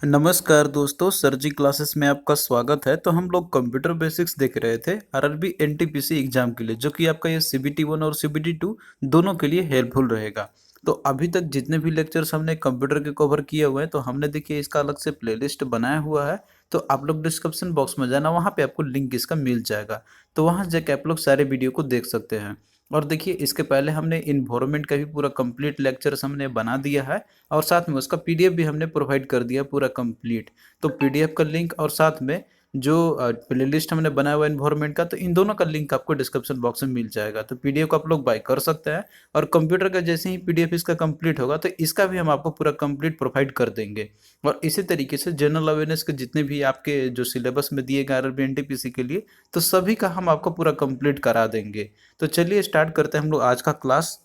नमस्कार दोस्तों, सर जी क्लासेस में आपका स्वागत है। तो हम लोग कंप्यूटर बेसिक्स देख रहे थे आरआरबी एनटीपीसी एग्जाम के लिए, जो कि आपका ये सीबीटी 1 और सीबीटी 2 दोनों के लिए हेल्पफुल रहेगा। तो अभी तक जितने भी लेक्चर्स हमने कंप्यूटर के कवर किए हुए हैं, तो हमने देखिए इसका अलग से प्लेलिस्ट बनाया हुआ है। तो आप लोग डिस्क्रिप्शन बॉक्स में जाना, वहाँ पे आपको लिंक इसका मिल जाएगा। तो वहाँ जाके आप लोग सारे वीडियो को देख सकते हैं। और देखिए इसके पहले हमने इन्वायरमेंट का भी पूरा कंप्लीट लेक्चर्स हमने बना दिया है, और साथ में उसका पीडीएफ भी हमने प्रोवाइड कर दिया पूरा कंप्लीट। तो पीडीएफ का लिंक और साथ में जो प्लेलिस्ट हमने बनाया हुआ एनवायरनमेंट का, तो इन दोनों का लिंक आपको डिस्क्रिप्शन बॉक्स में मिल जाएगा। तो पीडीएफ को आप लोग बाय कर सकते हैं, और कंप्यूटर का जैसे ही पीडीएफ इसका कंप्लीट होगा, तो इसका भी हम आपको पूरा कंप्लीट प्रोवाइड कर देंगे। और इसी तरीके से जनरल अवेयरनेस के जितने भी आपके जो सिलेबस में दिए गए आरआरबी एनटीपीसी के लिए, तो सभी का हम आपको पूरा कंप्लीट करा देंगे। तो चलिए स्टार्ट करते हैं हम लोग आज का क्लास।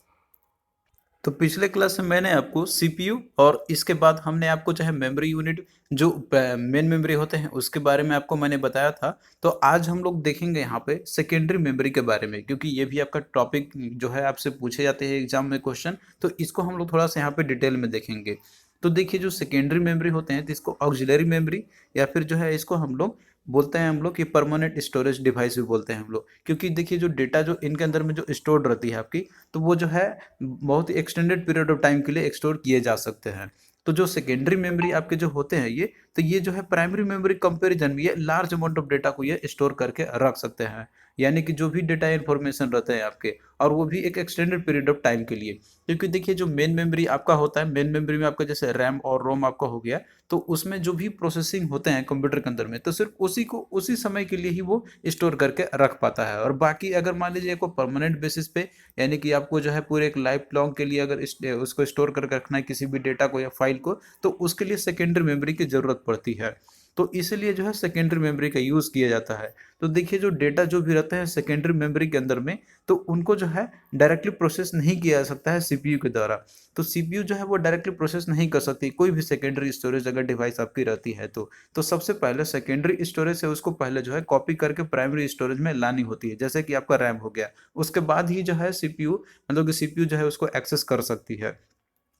तो पिछले क्लास में मैंने आपको सीपीयू और इसके बाद हमने आपको चाहे मेमोरी यूनिट जो मेन मेमोरी होते हैं उसके बारे में आपको मैंने बताया था। तो आज हम लोग देखेंगे यहाँ पे सेकेंडरी मेमोरी के बारे में, क्योंकि ये भी आपका टॉपिक जो है आपसे पूछे जाते हैं एग्जाम में क्वेश्चन। तो इसको हम लोग थोड़ा सा यहाँ पे डिटेल में देखेंगे। तो देखिए जो सेकेंडरी मेमोरी होते हैं, तो इसको ऑक्सिलरी मेमोरी या फिर जो है इसको हम लोग बोलते हैं हम लोग कि परमानेंट स्टोरेज डिवाइस भी बोलते हैं हम लोग। क्योंकि देखिए जो डेटा जो इनके अंदर में जो स्टोर्ड रहती है आपकी, तो वो जो है बहुत ही एक्सटेंडेड पीरियड ऑफ टाइम के लिए एक्सटोर किए जा सकते हैं। तो जो सेकेंडरी मेमोरी आपके जो होते हैं ये, तो ये जो है प्राइमरी मेमोरी कंपैरिजन में ये लार्ज अमाउंट ऑफ डेटा को ये स्टोर करके रख सकते हैं। यानी कि जो भी डेटा इन्फॉर्मेशन रहते हैं आपके, और वो भी एक एक्सटेंडेड पीरियड ऑफ टाइम के लिए। क्योंकि देखिए जो मेन मेमोरी आपका होता है, मेन मेमोरी में आपका जैसे रैम और रोम आपका हो गया, तो उसमें जो भी प्रोसेसिंग होते हैं कंप्यूटर के अंदर में, तो सिर्फ उसी को उसी समय के लिए ही वो स्टोर करके रख पाता है। और बाकी अगर मान लीजिए को परमानेंट बेसिस पे, यानी कि आपको जो है पूरे एक लाइफ लॉन्ग के लिए अगर उसको स्टोर करके रखना है किसी भी डेटा को या फाइल को, तो उसके लिए सेकेंडरी मेमोरी की जरूरत पड़ती है। तो इसलिए जो है सेकेंडरी मेमोरी का यूज किया जाता है। तो देखिए जो डेटा जो भी रहते हैं सेकेंडरी मेमोरी के अंदर में, तो उनको जो है डायरेक्टली प्रोसेस नहीं किया जा सकता है सीपीयू के द्वारा। तो सीपीयू जो है वो डायरेक्टली प्रोसेस नहीं कर सकती कोई भी सेकेंडरी स्टोरेज अगर डिवाइस आपकी रहती है तो सबसे पहले सेकेंडरी स्टोरेज से उसको पहले जो है कॉपी करके प्राइमरी स्टोरेज में लानी होती है, जैसे कि आपका रैम हो गया। उसके बाद ही जो है सीपीयू, मतलब कि सीपीयू जो है उसको एक्सेस कर सकती है।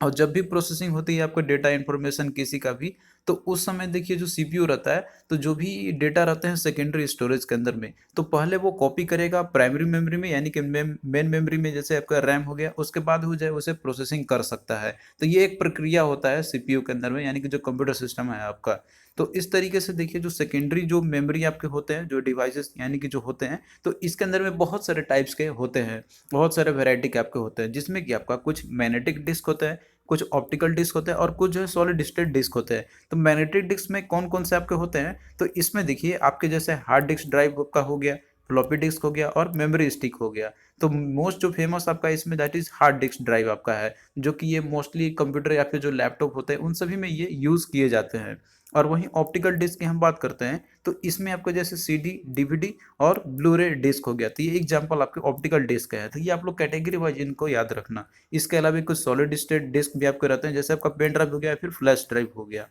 और जब भी प्रोसेसिंग होती है आपको डेटा इन्फॉर्मेशन किसी का भी, तो उस समय देखिए जो सीपीयू रहता है, तो जो भी डेटा रहते हैं सेकेंडरी स्टोरेज के अंदर में, तो पहले वो कॉपी करेगा प्राइमरी मेमोरी में, यानी कि मेन मेमोरी में जैसे आपका रैम हो गया, उसके बाद हो जाए उसे प्रोसेसिंग कर सकता है। तो ये एक प्रक्रिया होता है सीपीयू के अंदर में, यानी कि जो कंप्यूटर सिस्टम है आपका। तो इस तरीके से देखिए जो सेकेंडरी जो मेमोरी आपके होते हैं, जो डिवाइसेस यानी कि जो होते हैं, तो इसके अंदर में बहुत सारे टाइप्स के होते हैं, बहुत सारे वेराइटी के आपके होते हैं, जिसमें कि आपका कुछ मैग्नेटिक डिस्क होता है, कुछ ऑप्टिकल डिस्क होते हैं, और कुछ जो है सॉलिड स्टेट डिस्क होते हैं। तो मैग्नेटिक डिस्क में कौन कौन से आपके होते हैं, तो इसमें देखिए आपके जैसे हार्ड डिस्क ड्राइव का हो गया, फ्लॉपी डिस्क हो गया, और मेमोरी स्टिक हो गया। तो मोस्ट जो फेमस आपका इसमें that is hard disk drive आपका है, जो कि ये मोस्टली कंप्यूटर या फिर जो लैपटॉप होते हैं उन सभी में ये यूज किए जाते हैं। और वहीं ऑप्टिकल डिस्क की हम बात करते हैं, तो इसमें आपका जैसे सीडी, डीवीडी और ब्लूरे डिस्क हो गया। तो ये एग्जांपल आपके ऑप्टिकल डिस्क का है। तो ये आप लोग कैटेगरी वाइज इनको याद रखना। इसके अलावा कुछ सॉलिड स्टेट डिस्क भी आपके रहते हैं, जैसे आपका पेन ड्राइव हो गया या फिर फ्लैश ड्राइव हो गया।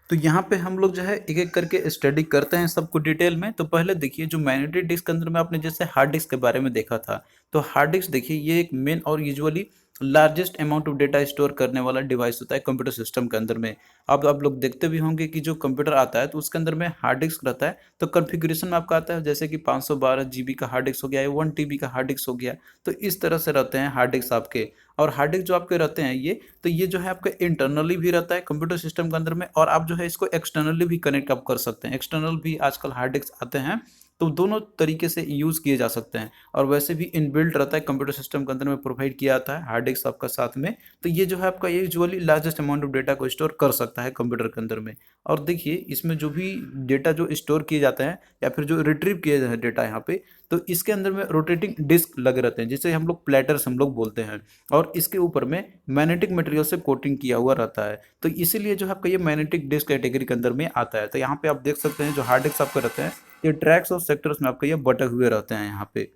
तो यहाँ पे हम लोग जो है एक एक करके स्टडी करते हैं सबको डिटेल में। तो पहले देखिए जो मैग्नेटिक डिस्क के अंदर में आपने जैसे हार्ड डिस्क के बारे में देखा था, तो हार्ड डिस्क देखिए ये एक मेन और usually largest amount of data store करने वाला डिवाइस होता है कंप्यूटर सिस्टम के अंदर में। अब आप लोग देखते भी होंगे कि जो कंप्यूटर आता है तो उसके अंदर में हार्ड डिस्क रहता है। तो कॉन्फ़िगरेशन आपका आता है जैसे कि 512 जीबी का हार्ड डिस्क हो गया या 1 टीबी का हार्ड डिस्क हो गया। तो इस तरह से रहते हैं हार्ड डिस्क आपके। और हार्ड डिस्क जो आपके रहते हैं ये, तो ये जो है आपका इंटरनली भी रहता है कंप्यूटर सिस्टम के अंदर में, और आप जो है इसको एक्सटर्नली भी कनेक्ट आप कर सकते हैं। एक्सटर्नल भी आजकल हार्ड डिस्क आते हैं, तो दोनों तरीके से यूज़ किए जा सकते हैं। और वैसे भी इनबिल्ट रहता है कंप्यूटर सिस्टम के अंदर में, प्रोवाइड किया जाता है हार्ड डिस्क आपका साथ में। तो ये जो है आपका usually largest amount of data को स्टोर कर सकता है कंप्यूटर के अंदर में। और देखिए इसमें जो भी डेटा जो स्टोर किए जाते हैं या फिर जो रिट्रीव किए जाते हैं डेटा यहाँ पे, तो इसके अंदर में रोटेटिंग डिस्क लगे रहते हैं, जिसे हम लोग प्लेटर्स हम लोग बोलते हैं। और इसके ऊपर में मैग्नेटिक मटेरियल से कोटिंग किया हुआ रहता है। तो इसीलिए जो है आपका ये मैग्नेटिक डिस्क कैटेगरी के अंदर में आता है। तो यहाँ पे आप देख सकते हैं जो हार्ड डिस्क आपके रहते हैं, ये ट्रैक्स और सेक्टर्स में आपके ये बटे हुए रहते हैं यहाँ पे।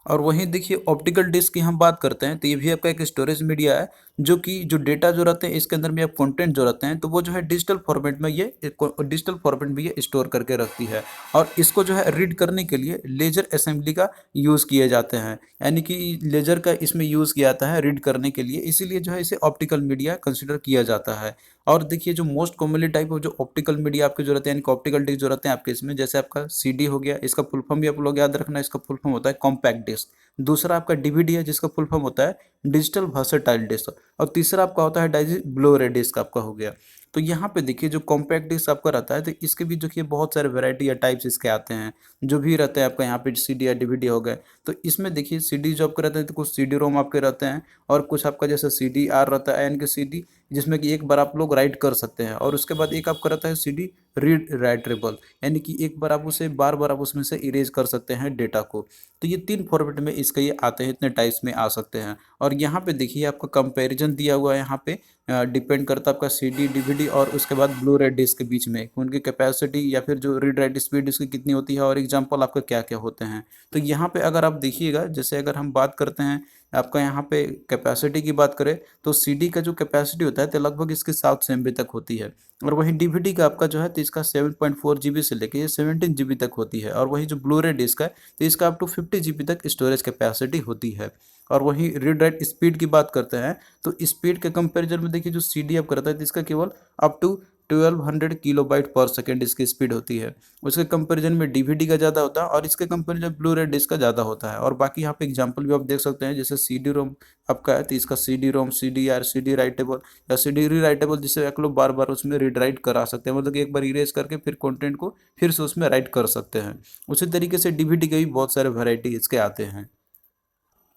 और वहीं देखिए ऑप्टिकल डिस्क की हम बात करते हैं तो ये भी आपका एक स्टोरेज मीडिया है, जो कि जो डेटा जो रहते हैं इसके अंदर में, आप कंटेंट जो रहते हैं तो वो जो है डिजिटल फॉर्मेट में, ये डिजिटल फॉर्मेट में ये स्टोर करके रखती है। और इसको जो है रीड करने के लिए लेजर असेंबली का यूज़ किए जाते हैं, यानी कि लेजर का इसमें यूज़ किया जाता है रीड करने के लिए, इसीलिए जो है इसे ऑप्टिकल मीडिया कंसिडर किया जाता है। और देखिए जो मोस्ट कॉमनली टाइप ऑफ जो ऑप्टिकल मीडिया आपके जो रहते हैं, यानी कि ऑप्टिकल डिस्क जो रहते हैं आपके इसमें, जैसे आपका सीडी हो गया, इसका फुल फॉर्म भी आप लोग याद रखना, इसका फुल फॉर्म होता है कॉम्पैक्ट डिस्क। दूसरा आपका डीवीडी है, जिसका फुल फॉर्म होता है डिजिटल वर्सेटाइल डिस्क। और तीसरा आपका होता है ब्लू रे डिस्क आपका हो गया। तो यहाँ पे देखिए जो कॉम्पैक्ट डिस्क आपका रहता है, तो इसके भी देखिए बहुत सारे वैरायटी या टाइप्स इसके आते हैं, जो भी रहते हैं आपका यहाँ पे सीडी या डीवीडी हो गए। तो इसमें देखिए सीडी जो आपके रहते हैं, तो कुछ सीडी रोम आपके रहते हैं, और कुछ आपका जैसे सीडी आर रहता है, यानी कि सीडी जिसमें कि एक बार आप लोग राइट कर सकते हैं, और उसके बाद एक आपका रहता है सीडी रीड राइटेबल, यानी कि एक बार आप उसे बार बार आप उसमें से इरेज कर सकते हैं डेटा को। तो ये 3 फॉर्मेट में इसके ये आते हैं, इतने टाइप्स में आ सकते हैं। और यहाँ पे देखिए आपका कंपैरिजन दिया हुआ है, यहाँ पे डिपेंड करता है आपका सीडी डीवीडी और उसके बाद ब्लू रे डिस्क के बीच में उनकी कैपेसिटी या फिर जो रीड राइट स्पीड इसकी कितनी होती है, और एग्जांपल आपका क्या क्या होते हैं। तो यहाँ पे अगर आप देखिएगा, जैसे अगर हम बात करते हैं आपका यहाँ पे कैपेसिटी की बात करें, तो सीडी का जो कैपेसिटी होता है तो लगभग इसकी 700 MB तक होती है। और वहीं डीवीडी का आपका जो है तो इसका 7.4 GB से लेके ये 17 GB तक होती है। और वहीं जो ब्लू रे डिस्क है तो इसका अप टू 50 GB तक स्टोरेज कैपेसिटी होती है। और वहीं रीड राइट स्पीड की बात करते हैं, तो स्पीड के कंपैरिजन में देखिए जो सीडी आप करता है तो इसका केवल अप टू 1200 KB/s इसकी स्पीड होती है। उसके कंपैरिजन में डीवीडी का ज़्यादा होता है, और इसके कंपैरिजन ब्लू रे डिस्क का ज़्यादा होता है। और बाकी यहाँ पे एग्जांपल भी आप देख सकते हैं, जैसे सीडी रोम आपका है तो इसका CD ROM, CD are, CD writable या सीडी री राइटेबल, जिसे आप लोग बार बार उसमें रीड राइट करा सकते हैं, मतलब कि एक बार इरेज करके फिर कंटेंट को फिर से उसमें राइट कर सकते हैं। उसी तरीके से डीवीडी के भी बहुत सारे वैरायटी इसके आते हैं।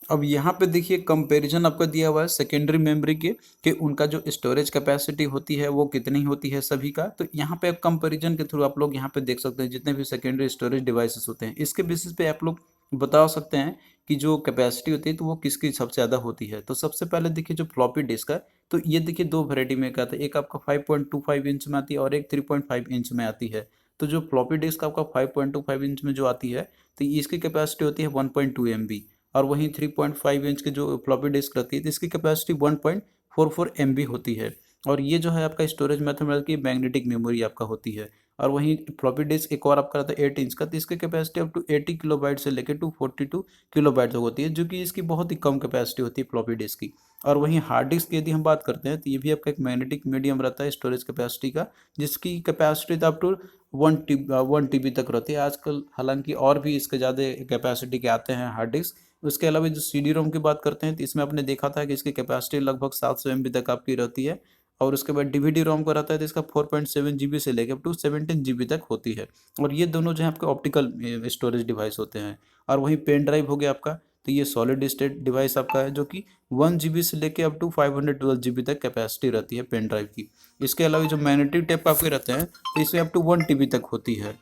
अब यहाँ पे देखिए कंपैरिजन आपका दिया हुआ है सेकेंडरी मेमोरी के, कि उनका जो स्टोरेज कैपेसिटी होती है वो कितनी होती है सभी का। तो यहाँ पे कंपैरिजन के थ्रू आप लोग यहाँ पे देख सकते हैं जितने भी सेकेंडरी स्टोरेज डिवाइसेस होते हैं, इसके बेसिस पे आप लोग बता सकते हैं कि जो कैपेसिटी होती है तो वो किसकी सबसे ज़्यादा होती है। तो सबसे पहले देखिए जो फ्लॉपी डिस्क है, तो ये देखिए दो वैरायटी में आता है, एक आपका 5.25 इंच में आती है और एक 3.5 इंच में आती है। तो जो फ्लॉपी डिस्क आपका 5.25 इंच में जो आती है, तो इसकी कैपेसिटी होती है 1.2 MB। और वहीं 3.5 इंच की जो फ्लॉपी डिस्क रहती है तो इसकी कैपेसिटी 1.44 MB होती है। और ये जो है आपका स्टोरेज मेथड मतलब कि मैग्नेटिक मेमोरी आपका होती है। और वहीं फ्लॉपी डिस्क एक और आपका रहता है 8 इंच का, तो इसकी कैपेसिटी अप टू 80 KB से लेकर 242 KB तक होती है, जो कि इसकी बहुत ही कम कैपेसिटी होती है फ्लॉपी डिस्क की। और वहीं हार्ड डिस्क की यदि हम बात करते हैं तो ये भी आपका एक मैग्नेटिक मीडियम रहता है स्टोरेज कैपेसिटी का, जिसकी कैपेसिटी अप टू 1 TB तक रहती है आजकल। हालांकि और भी इसके ज़्यादा कैपेसिटी के आते हैं हार्ड डिस्क। उसके अलावा जो सीडी रोम की बात करते हैं तो इसमें आपने देखा था कि इसकी कैपेसिटी लगभग 700 MB तक आपकी रहती है। और उसके बाद डीवीडी रोम का रहता है तो इसका 4.7 GB से लेकर अप टू 17 GB तक होती है। और ये दोनों जो है आपके ऑप्टिकल स्टोरेज डिवाइस होते हैं। और वहीं पेन ड्राइव हो गया आपका, तो ये सॉलिड स्टेट डिवाइस आपका है, जो कि 1 GB से लेकर अप टू 512 GB तक कैपेसिटी रहती है पेन ड्राइव की। इसके अलावा जो मैग्नेटिक टेप आपके रहते हैं तो इसमें अप टू 1 TB तक होती है।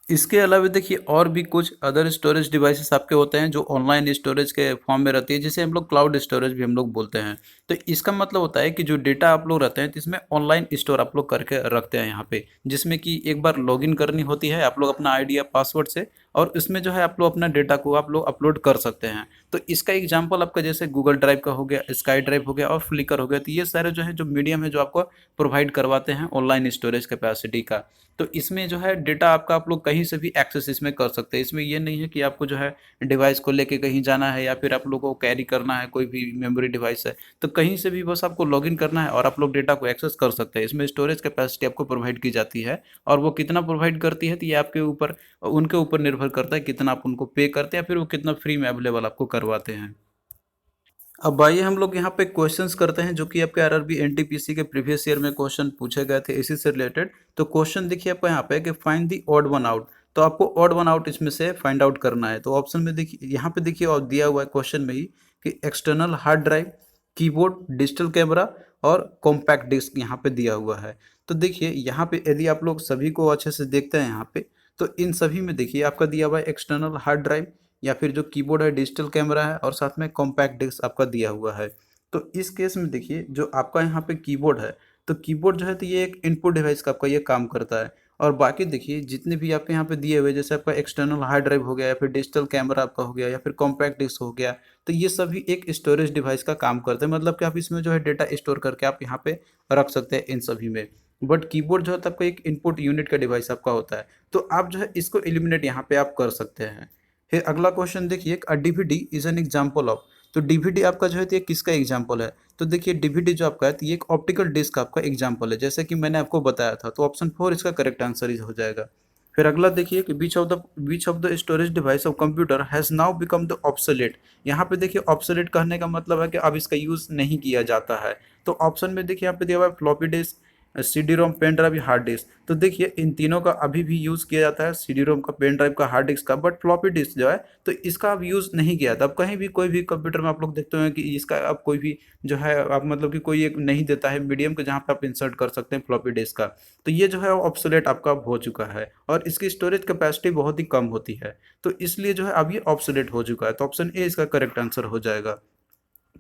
इसके अलावा देखिए और भी कुछ अदर स्टोरेज डिवाइसेस आपके होते हैं जो ऑनलाइन स्टोरेज के फॉर्म में रहती है, जिसे हम लोग क्लाउड स्टोरेज भी हम लोग बोलते हैं। तो इसका मतलब होता है कि जो डेटा आप लोग रहते हैं तो इसमें ऑनलाइन स्टोर आप लोग करके रखते हैं यहाँ पे, जिसमें कि एक बार लॉगिन करनी होती है आप लोग अपना आईडी या पासवर्ड से, और इसमें जो है आप लोग अपना डेटा को आप लोग अपलोड कर सकते हैं। तो इसका एग्जाम्पल आपका जैसे गूगल ड्राइव का हो गया, स्काई ड्राइव हो गया और फ्लिकर हो गया। तो ये सारे जो है जो मीडियम है जो आपको प्रोवाइड करवाते हैं ऑनलाइन स्टोरेज कैपेसिटी का। तो इसमें जो है डेटा आपका आप लोग कहीं से भी एक्सेस इसमें कर सकते हैं। इसमें ये नहीं है कि आपको जो है डिवाइस को लेके कहीं जाना है या फिर आप लोगों को कैरी करना है, कोई भी मेमोरी डिवाइस है तो कहीं से भी बस आपको लॉगिन करना है और आप लोग डेटा को एक्सेस कर सकते हैं। इसमें स्टोरेज कैपेसिटी आपको प्रोवाइड की जाती है, और वो कितना प्रोवाइड करती है तो ये आपके ऊपर उनके ऊपर निर्भर करता है कितना आप उनको पे करते हैं, फिर वो कितना फ्री में अवेलेबल आपको करवाते हैं। अब आइए हम लोग यहाँ पे क्वेश्चंस करते हैं जो कि आपके आरआरबी एनटीपीसी के प्रीवियस ईयर में क्वेश्चन पूछे गए थे इसी से रिलेटेड। तो क्वेश्चन देखिए आपको यहाँ पे कि find the odd one out. तो आपको ऑड वन आउट इसमें से फाइंड आउट करना है। तो ऑप्शन में देखिए, यहाँ पे देखिए और दिया हुआ है क्वेश्चन में ही कि external hard drive, keyboard, digital camera और कॉम्पैक्ट डिस्क यहाँ पे दिया हुआ है। तो देखिए यहाँ पे यदि आप लोग सभी को अच्छे से देखते हैं यहाँ पे, तो इन सभी में देखिए आपका दिया हुआ है एक्सटर्नल हार्ड ड्राइव, या फिर जो कीबोर्ड है डिजिटल कैमरा है, और साथ में कॉम्पैक्ट डिस्क आपका दिया हुआ है। तो इस केस में देखिए जो आपका यहाँ पे कीबोर्ड है, तो कीबोर्ड जो है तो ये एक इनपुट डिवाइस का आपका ये काम करता है। और बाकी देखिए जितने भी आपके यहाँ पे दिए हुए जैसे आपका एक्सटर्नल हार्ड ड्राइव हो गया या फिर डिजिटल कैमरा आपका हो गया या फिर कॉम्पैक्ट डिस्क हो गया, तो ये सभी एक स्टोरेज डिवाइस का काम करते हैं। मतलब कि आप इसमें जो है डेटा स्टोर करके आप यहाँ पे रख सकते हैं इन सभी में। बट कीबोर्ड जो है आपका एक इनपुट यूनिट का डिवाइस आपका होता है, तो आप जो है इसको एलिमिनेट यहाँ पे आप कर सकते हैं। फिर अगला क्वेश्चन देखिए, a DVD is an example of. तो डीवीडी आपका जो है तो ये किसका एग्जाम्पल है? तो देखिए डीवीडी जो आपका है तो ये एक ऑप्टिकल डिस्क आपका एग्जाम्पल है, जैसे कि मैंने आपको बताया था। तो ऑप्शन 4 इसका करेक्ट आंसर हो जाएगा। फिर अगला देखिए कि which of the storage device of computer has now become the obsolete. यहाँ पे देखिए ऑब्सोलेट कहने का मतलब है कि अब इसका यूज़ नहीं किया जाता है। तो ऑप्शन में देखिए यहाँ पे दिया हुआ है फ्लॉपी डिस्क, CD रोम, पेन ड्राइव या हार्ड डिस्क। तो देखिए इन तीनों का अभी भी यूज़ किया जाता है, CD रोम का, पेन ड्राइव का, हार्ड डिस्क का। बट फ्लॉपी डिस्क जो है तो इसका अब यूज़ नहीं किया जाता। अब कहीं भी कोई भी कंप्यूटर में आप लोग देखते हैं कि इसका अब कोई भी जो है आप मतलब कि कोई एक नहीं देता है मीडियम का जहाँ पे आप इंसर्ट कर सकते हैं फ्लॉपी डिस्क का। तो ये जो है ऑब्सोलेट आपका अब हो चुका है और इसकी स्टोरेज कैपेसिटी बहुत ही कम होती है। तो इसलिए जो है अब ये ऑब्सोलेट हो चुका है। तो ऑप्शन ए इसका करेक्ट आंसर हो जाएगा।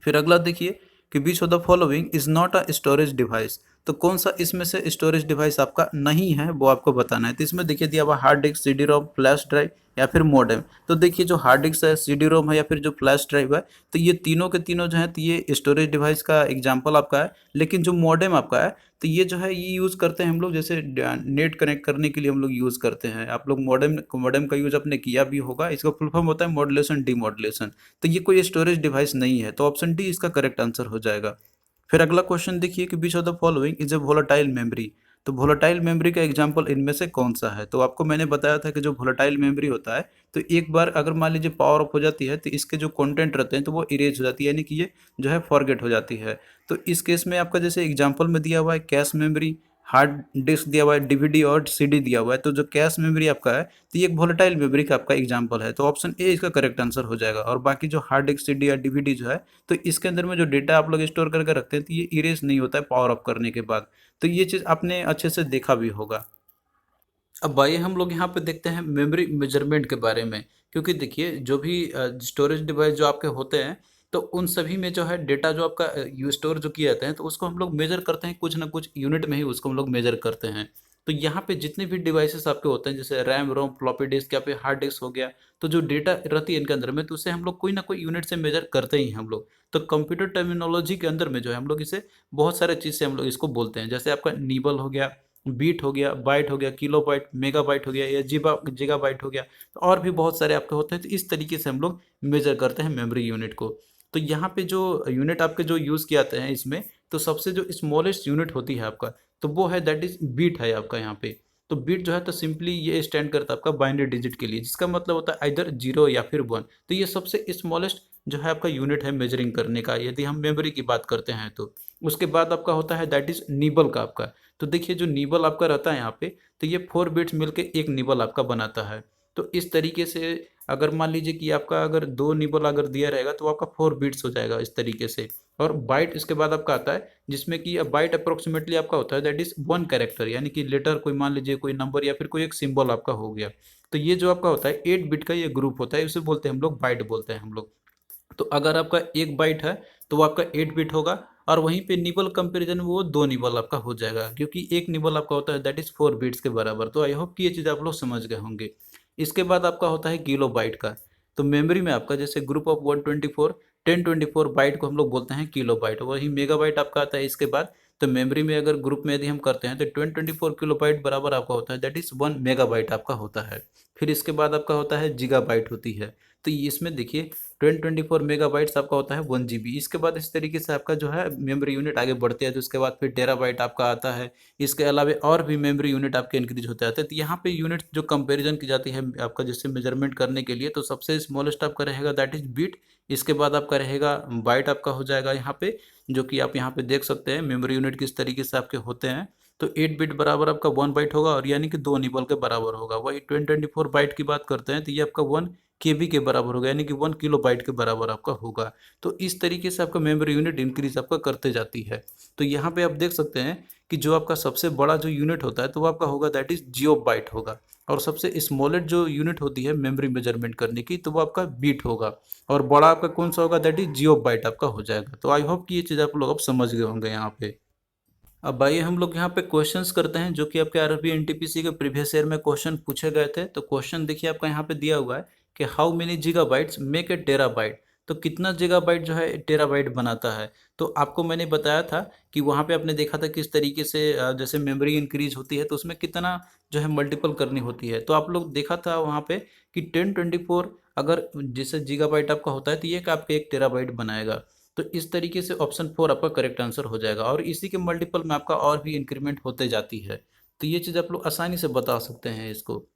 फिर अगला देखिए कि which of the following is not a storage device. तो कौन सा इसमें से स्टोरेज डिवाइस आपका नहीं है वो आपको बताना है। तो इसमें देखिए दिया हुआ हार्ड डिस्क, CD रोम, फ्लैश ड्राइव या फिर मॉडेम। तो देखिए जो हार्ड डिस्क है, CD रोम है या फिर जो फ्लैश ड्राइव है, तो ये तीनों के तीनों जो है तो ये स्टोरेज डिवाइस का एग्जाम्पल आपका है। लेकिन जो मॉडेम आपका है तो ये जो है ये यूज़ करते हैं हम लोग, जैसे नेट कनेक्ट करने के लिए हम लोग यूज़ करते हैं। आप लोग मॉडेम मॉडेम का यूज़ आपने किया भी होगा। इसका फुल फॉर्म होता है मॉड्यूलेशन डीमॉड्यूलेशन। तो ये कोई स्टोरेज डिवाइस नहीं है। तो ऑप्शन डी इसका करेक्ट आंसर हो जाएगा। फिर अगला क्वेश्चन देखिए कि which of the following is a volatile memory. तो वोलेटाइल मेमोरी का एग्जांपल इनमें से कौन सा है? तो आपको मैंने बताया था कि जो वोलेटाइल मेमोरी होता है तो एक बार अगर मान लीजिए पावर ऑफ हो जाती है तो इसके जो कंटेंट रहते हैं तो वो इरेज हो जाती है, यानी कि ये जो है फॉरगेट हो जाती है। तो इस केस में आपका जैसे एग्जांपल में दिया हुआ है कैश मेमोरी, हार्ड डिस्क दिया हुआ है, डीवीडी और CD दिया हुआ है। तो जो कैश मेमोरी आपका है तो ये एक वोलेटाइल मेमोरी का आपका एग्जांपल है। तो ऑप्शन ए इसका करेक्ट आंसर हो जाएगा। और बाकी जो हार्ड डिस्क, CD या डीवीडी जो है तो इसके अंदर में जो डेटा आप लोग स्टोर करके रखते हैं तो ये इरेज नहीं होता है पावर ऑफ करने के बाद। तो ये चीज़ आपने अच्छे से देखा भी होगा। अब आइए हम लोग यहाँ पे देखते हैं मेमोरी मेजरमेंट के बारे में। क्योंकि देखिए जो भी स्टोरेज डिवाइस जो आपके होते हैं तो उन सभी में जो है डेटा जो आपका यू स्टोर जो किए जाते हैं तो उसको हम लोग मेजर करते हैं, कुछ ना कुछ यूनिट में ही उसको हम लोग मेजर करते हैं। तो यहाँ पे जितने भी डिवाइसेस आपके होते हैं जैसे रैम रोम, फ्लॉपी डिस्क या फिर हार्ड डिस्क हो गया, तो जो डेटा रहती है इनके अंदर में तो उसे हम लोग कोई ना कोई यूनिट से मेजर करते ही हैं हम लोग। तो कंप्यूटर टर्मिनोलॉजी के अंदर में जो है हम लोग इसे बहुत सारे चीज़ से हम लोग इसको बोलते हैं। जैसे आपका नीबल हो गया, बीट हो गया, बाइट हो गया, किलोबाइट, मेगाबाइट हो गया या गीगाबाइट हो गया, तो और भी बहुत सारे आपके होते हैं। तो इस तरीके से हम लोग मेजर करते हैं मेमोरी यूनिट को। तो यहाँ पे जो यूनिट आपके जो यूज़ किए जाते हैं इसमें, तो सबसे जो स्मॉलेस्ट यूनिट होती है आपका तो वो है दैट इज बीट है आपका यहाँ पे। तो बीट जो है तो सिंपली ये स्टैंड करता है आपका बाइनरी डिजिट के लिए, जिसका मतलब होता है इधर 0 या फिर 1। तो ये सबसे स्मॉलेस्ट जो है आपका यूनिट है मेजरिंग करने का, यदि हम मेमोरी की बात करते हैं तो। उसके बाद आपका होता है दैट इज नीबल का आपका। तो देखिए जो निबल आपका रहता है यहाँ पे तो ये 4 बिट्स मिलके एक निबल आपका बनाता है। तो इस तरीके से अगर मान लीजिए कि आपका अगर 2 निबल अगर दिया रहेगा तो आपका 4 बिट्स हो जाएगा इस तरीके से। और बाइट इसके बाद आपका आता है जिसमें कि बाइट अप्रोक्सीमेटली आपका होता है दैट इज 1 कैरेक्टर, यानी कि लेटर कोई मान लीजिए कोई नंबर या फिर कोई एक सिंबल आपका हो गया। तो ये जो आपका होता है 8 बिट का ये ग्रुप होता है, उसे बोलते हैं हम लोग बाइट बोलते हैं हम लोग। तो अगर आपका एक बाइट है तो वो आपका 8 बिट होगा। और वहीं पे निबल कंपैरिजन में वो 2 निबल आपका हो जाएगा, क्योंकि एक निबल आपका होता है दैट इज 4 बिट्स के बराबर। तो आई होप कि ये चीज़ आप लोग समझ गए होंगे। इसके बाद आपका होता है किलो बाइट का। तो मेमोरी में आपका जैसे ग्रुप ऑफ 124 1024 बाइट को हम लोग बोलते हैं किलो बाइट। वही मेगा बाइट आपका आता है इसके बाद। तो मेमोरी में अगर ग्रुप में यदि हम करते हैं तो 1024 किलो बाइट बराबर आपका होता है दैट इज 1 मेगा बाइट आपका होता है। फिर इसके बाद आपका होता है जीगा बाइट होती है। तो इसमें देखिए 1024 मेगाबाइट्स आपका होता है 1 GB। इसके बाद इस तरीके से आपका जो है मेमोरी यूनिट आगे बढ़ते हैं। तो उसके बाद फिर टेराबाइट आपका आता है। इसके अलावा और भी मेमोरी यूनिट आपके इंक्रीज होते आते हैं। तो यहाँ पे यूनिट जो कंपैरिजन की जाती है आपका जैसे मेजरमेंट करने के लिए, तो सबसे स्मॉलेस्ट आपका रहेगा दैट इज बीट। इसके बाद आपका रहेगा बाइट आपका हो जाएगा यहाँ पे, जो कि आप यहाँ पे देख सकते हैं मेमोरी यूनिट किस तरीके से आपके होते हैं। तो 8 बिट बराबर आपका 1 बाइट होगा, और यानी कि 2 निबल के बराबर होगा। वही 2024 बाइट की बात करते हैं तो ये आपका 1 KB के बराबर होगा, यानी कि 1 किलो बाइट के बराबर आपका होगा। तो इस तरीके से आपका मेमोरी यूनिट इंक्रीज आपका करते जाती है। तो यहाँ पे आप देख सकते हैं कि जो आपका सबसे बड़ा जो यूनिट होता है तो वो आपका होगा दैट इज जियो बाइट होगा। और सबसे स्मॉलेस्ट जो यूनिट होती है मेमोरी मेजरमेंट करने की तो वो आपका बीट होगा। और बड़ा आपका कौन सा होगा दैट इज जियो बाइट आपका हो जाएगा। तो आई होप कि ये चीज़ आप लोग अब समझ गए होंगे यहाँ पे। अब आइए हम लोग यहाँ पे क्वेश्चंस करते हैं जो कि आपके आरआरबी एनटीपीसी के प्रीवियस ईयर में क्वेश्चन पूछे गए थे। तो क्वेश्चन देखिए आपका यहाँ पे दिया हुआ है कि how many gigabytes make a terabyte. तो कितना गीगाबाइट जो है टेराबाइट बनाता है। तो आपको मैंने बताया था कि वहाँ पे आपने देखा था किस तरीके से जैसे मेमोरी इंक्रीज होती है तो उसमें कितना जो है मल्टीपल करनी होती है। तो आप लोग देखा था वहाँ पे कि 1024 अगर जैसे गीगाबाइट आपका होता है तो ये आपके 1 टेराबाइट बनाएगा। तो इस तरीके से ऑप्शन 4 आपका करेक्ट आंसर हो जाएगा और इसी के मल्टीपल में आपका और भी इंक्रीमेंट होते जाती है। तो ये चीज़ आप लोग आसानी से बता सकते हैं इसको।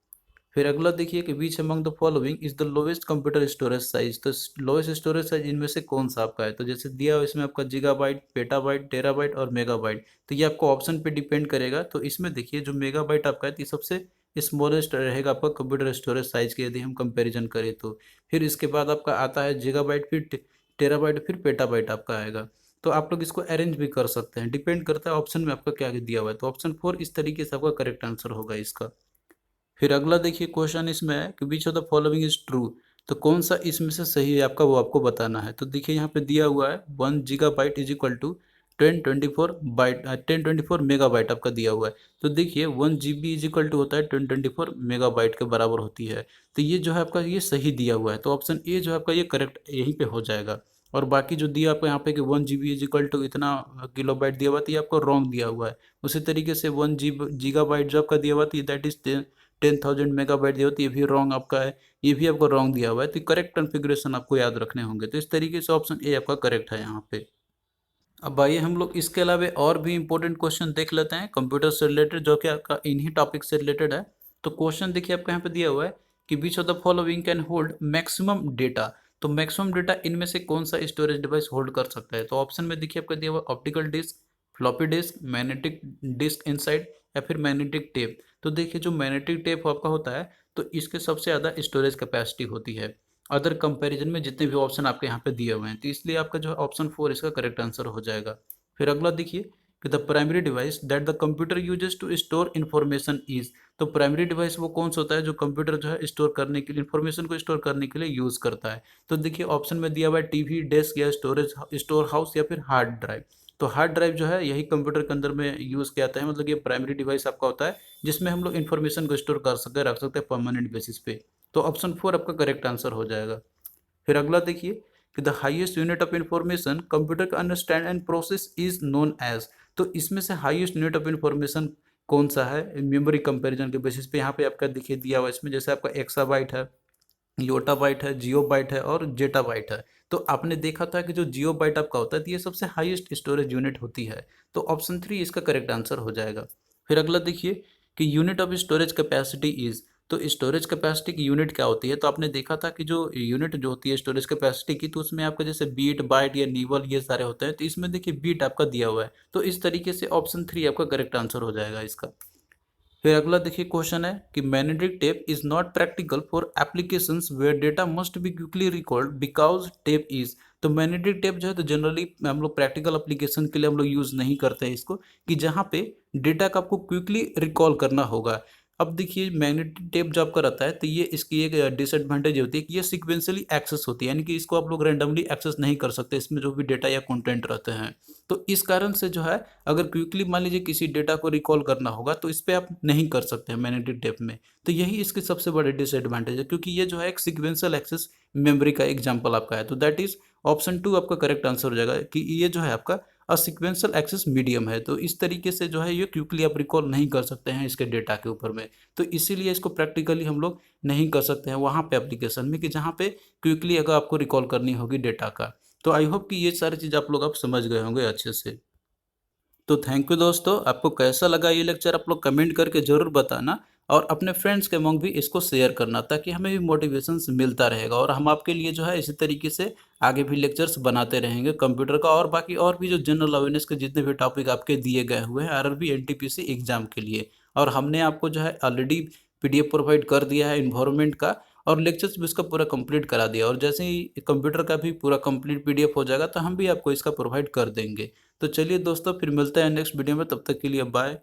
फिर अगला देखिए कि which among the following is the lowest computer storage size. तो लोवेस्ट स्टोरेज साइज इनमें से कौन सा आपका है। तो जैसे दिया हुआ इसमें आपका गीगाबाइट, पेटाबाइट, टेराबाइट और मेगाबाइट। तो ये आपको ऑप्शन पे डिपेंड करेगा। तो इसमें देखिए जो मेगाबाइट आपका है तो ये सबसे स्मॉलेस्ट रहेगा आपका कंप्यूटर स्टोरेज साइज के यदि हम कंपेरिजन करें तो। फिर इसके बाद आपका आता है गीगाबाइट, फिर टेराबाइट, फिर पेटाबाइट आपका आएगा। तो आप लोग इसको अरेंज भी कर सकते हैं, डिपेंड करता है ऑप्शन में आपका क्या दिया हुआ है। तो ऑप्शन 4 इस तरीके से आपका करेक्ट आंसर होगा इसका। फिर अगला देखिए क्वेश्चन इसमें है कि which of the following is true. तो कौन सा इसमें से सही है आपका वो आपको बताना है। तो देखिए यहाँ पे दिया हुआ है 1 GB is equal to 1024 megabyte आपका दिया हुआ है। तो देखिए 1 GB इज इक्वल टू होता है 1024 मेगाबाइट के बराबर होती है। तो ये जो है आपका ये सही दिया हुआ है। तो ऑप्शन ए जो है आपका ये करेक्ट यहीं पे हो जाएगा। और बाकी जो दिया आपको यहाँ पे कि 1 GB इज इक्वल टू इतना किलोबाइट दिया हुआ तो ये आपको रॉन्ग दिया हुआ है। उसी तरीके से 1 गीगाबाइट जो आपका दिया हुआ था दैट इज 10,000 मेगाबाइट दिया होती है, ये भी रॉन्ग आपका है। ये भी आपको रॉन्ग दिया हुआ है। तो करेक्ट कॉन्फ़िगरेशन आपको याद रखने होंगे। तो इस तरीके से ऑप्शन ए आपका करेक्ट है यहाँ पे। अब आइए हम लोग इसके अलावा और भी इंपॉर्टेंट क्वेश्चन देख लेते हैं कंप्यूटर से रिलेटेड जो कि आपका इन्हीं टॉपिक से रिलेटेड है। तो क्वेश्चन देखिए आपका यहाँ पे दिया हुआ है कि which of the following can hold maximum data. तो मैक्सिमम डेटा इनमें से कौन सा स्टोरेज डिवाइस होल्ड कर सकता है। तो ऑप्शन में देखिए आपका दिया हुआ optical disk, floppy disk, magnetic disk inside या फिर मैग्नेटिक टेप। तो देखिए जो मैग्नेटिक टेप आपका होता है तो इसके सबसे ज़्यादा स्टोरेज कैपेसिटी होती है अदर कंपैरिजन में जितने भी ऑप्शन आपके यहाँ पे दिए हुए हैं। तो इसलिए आपका जो है ऑप्शन 4 इसका करेक्ट आंसर हो जाएगा। फिर अगला देखिए कि the primary device that the computer uses to store information is. तो प्राइमरी डिवाइस वो कौन सा होता है जो कंप्यूटर जो है स्टोर करने के लिए इन्फॉर्मेशन को स्टोर करने के लिए यूज़ करता है। तो देखिए ऑप्शन में दिया हुआ है टीवी, डेस्क या स्टोरेज स्टोर हाउस या फिर हार्ड ड्राइव। तो हार्ड ड्राइव जो है यही कंप्यूटर के अंदर में यूज़ किया जाता है। मतलब ये प्राइमरी डिवाइस आपका होता है जिसमें हम लोग इन्फॉर्मेशन को स्टोर कर सकते हैं, रख सकते हैं परमानेंट बेसिस पे। तो ऑप्शन 4 आपका करेक्ट आंसर हो जाएगा। फिर अगला देखिए कि the highest unit of information computer का understand and process is known as. तो इसमें से हाईएस्ट यूनिट ऑफ इंफॉर्मेशन कौन सा है मेमोरी कंपैरिजन के बेसिस पे। यहाँ पे आपका देखिए दिया हुआ है इसमें जैसे आपका एक्साबाइट है, योटाबाइट है, जियोबाइट है और जेटाबाइट है। तो आपने देखा था कि जो जियोबाइट आपका होता है तो ये सबसे हाईएस्ट स्टोरेज यूनिट होती है। तो ऑप्शन 3 इसका करेक्ट आंसर हो जाएगा। फिर अगला देखिए कि unit of storage capacity is. तो स्टोरेज कैपेसिटी की यूनिट क्या होती है। तो आपने देखा था कि जो यूनिट जो होती है स्टोरेज कैपेसिटी की तो उसमें आपका जैसे बीट, बाइट या निबल ये सारे होते हैं। तो इसमें देखिए बीट आपका दिया हुआ है। तो इस तरीके से ऑप्शन 3 आपका करेक्ट आंसर हो जाएगा इसका। फिर अगला देखिए क्वेश्चन है कि magnetic tape is not practical for applications where data must be quickly recalled because tape is. तो मैग्नेटिक टेप जो है तो जनरली हम लोग प्रैक्टिकल एप्लीकेशन के लिए हम लोग यूज़ नहीं करते हैं इसको कि जहाँ पे डेटा का आपको क्विकली रिकॉल करना होगा। अब देखिए मैग्नेटिक टेप जो आपका रहता है तो ये इसकी एक डिसएडवांटेज होती है कि ये सीक्वेंशियली एक्सेस होती है, यानी कि इसको आप लोग रैंडमली एक्सेस नहीं कर सकते इसमें जो भी डेटा या कंटेंट रहते हैं। तो इस कारण से जो है अगर क्विकली मान लीजिए किसी डेटा को रिकॉल करना होगा तो इस पे आप नहीं कर सकते हैं मैग्नेटिक टेप में। तो यही इसकी सबसे बड़ी डिसएडवांटेज है क्योंकि ये जो है एक सीक्वेंशियल एक्सेस मेमोरी का एग्जांपल आपका है। तो दैट इज ऑप्शन 2 आपका करेक्ट आंसर हो जाएगा कि ये जो है आपका असीक्वेंशियल एक्सेस मीडियम है। तो इस तरीके से जो है ये क्विकली आप रिकॉल नहीं कर सकते हैं इसके डेटा के ऊपर में। तो इसीलिए इसको प्रैक्टिकली हम लोग नहीं कर सकते हैं वहाँ पे एप्लीकेशन में कि जहाँ पे क्विकली अगर आपको रिकॉल करनी होगी डेटा का। तो आई होप कि ये सारी चीज़ आप लोग अब समझ गए होंगे अच्छे से। तो थैंक यू दोस्तों, आपको कैसा लगा ये लेक्चर आप लोग कमेंट करके ज़रूर बताना और अपने फ्रेंड्स के अमंग भी इसको शेयर करना ताकि हमें भी मोटिवेशन मिलता रहेगा और हम आपके लिए जो है इसी तरीके से आगे भी लेक्चर्स बनाते रहेंगे कंप्यूटर का और बाकी और भी जो जनरल अवेयरनेस के जितने भी टॉपिक आपके दिए गए हुए हैं आरआरबी एनटीपीसी एग्जाम के लिए। और हमने आपको जो है ऑलरेडी पीडीएफ प्रोवाइड कर दिया है इन्वायरमेंट का और लेक्चर्स भी इसका पूरा कंप्लीट करा दिया और जैसे ही कंप्यूटर का भी पूरा कंप्लीट पीडीएफ हो जाएगा तो हम भी आपको इसका प्रोवाइड कर देंगे। तो चलिए दोस्तों फिर मिलते हैं नेक्स्ट वीडियो में, तब तक के लिए बाय।